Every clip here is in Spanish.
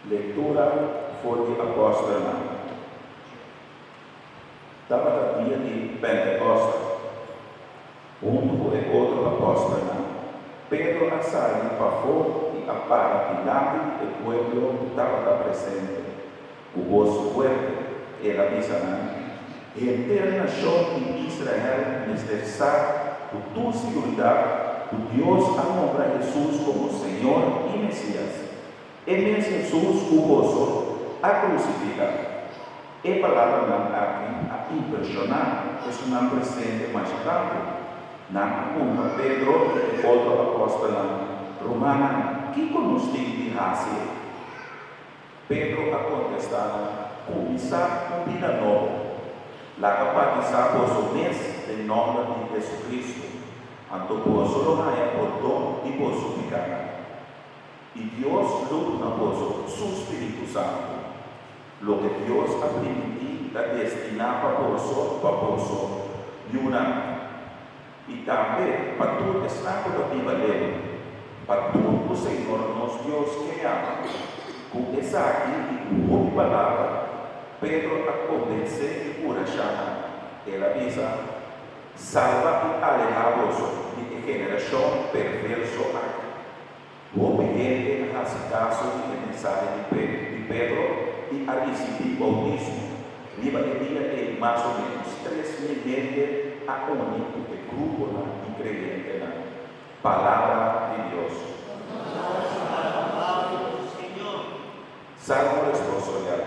Leitura voor de apostelen. Estava no dia de Pentecostes, junto com o outro apóstolo. Pedro saiu para fora e para Pilato e o pueblo estava presente. O gozo fuerte era avisado. Eterna nação de Israel necessita de tua seguridade, de Deus a nombrar Jesus como Senhor e Messias. E mesmo Jesus o gozo a crucificar. E a palavra não aqui a impressionar, é um presente mais rápido. Não como Pedro e outro apóstolo romano, que conosco de raça. Pedro a contestar, começar uma vida nova. La capacità posso mês em nome de Jesus Cristo. Anto posso não é por dom e posso ficar. E Deus luta na posso su Espírito Santo. Lo que Deus ha permitido a destinar para posso yuna. E também para tudo está por a viver. Para tudo o Senhor nosso Deus que ama. Com essa aqui e com outra palavra, Pedro a convencer e cura chama. Ela avisa, salva e aleja-vos de geração perversa. O obediente a esse caso de mensagem de Pedro e a receber bautismo. Viva el dia de mais ou menos 3.000 gente a único de grupo e creyente na palavra de Deus. Salmo responsorial.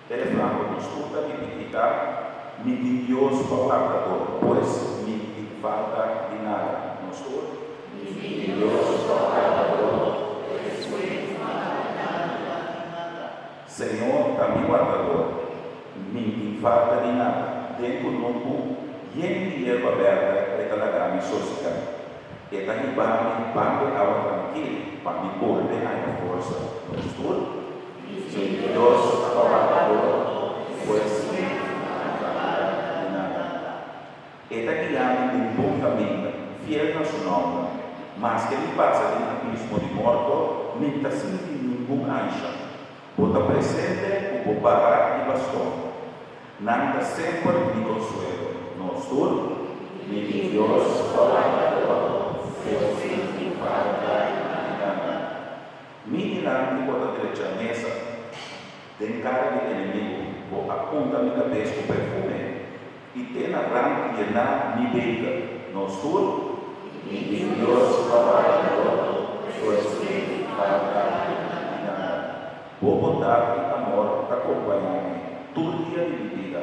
El franco nos escuta de picar, ni de Dios palabrador, pues ni de falta de nada. ¿No escuta? Ni de Dios palabrador, pues ni falta de nada. Señor, también guardador, ni de falta de nada. Dentro de un lleno de hierba verde, esta la gran sósica. Esta es para mi agua tranquila, para mi volver a la fuerza. ¿No escuta? Dios palabrador, pues de nada. Esta guiada de un buen camino, fiel a su nombre, mas que le pasa de un abismo de muerto, mientras sin ningún ancha. Bota presente o pagar y bastón. Nada sempre de consuelo. No sur, ni de Dios palabrador, pues sin falta de nada. Mi delante por la derecha mesa, tem cara de inimigo, ou aponta minha cabeça com perfume, e tem na ranca llenar mi beca, no sur, e de Deus palabrador, pois sem falta de nada. Vou botar de amor para acompanhar-me, todo dia de minha vida,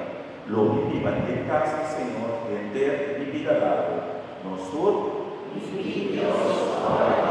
lo viva em casa do Senhor, em ter mi vida larga, no sur, e de Deus palabrador.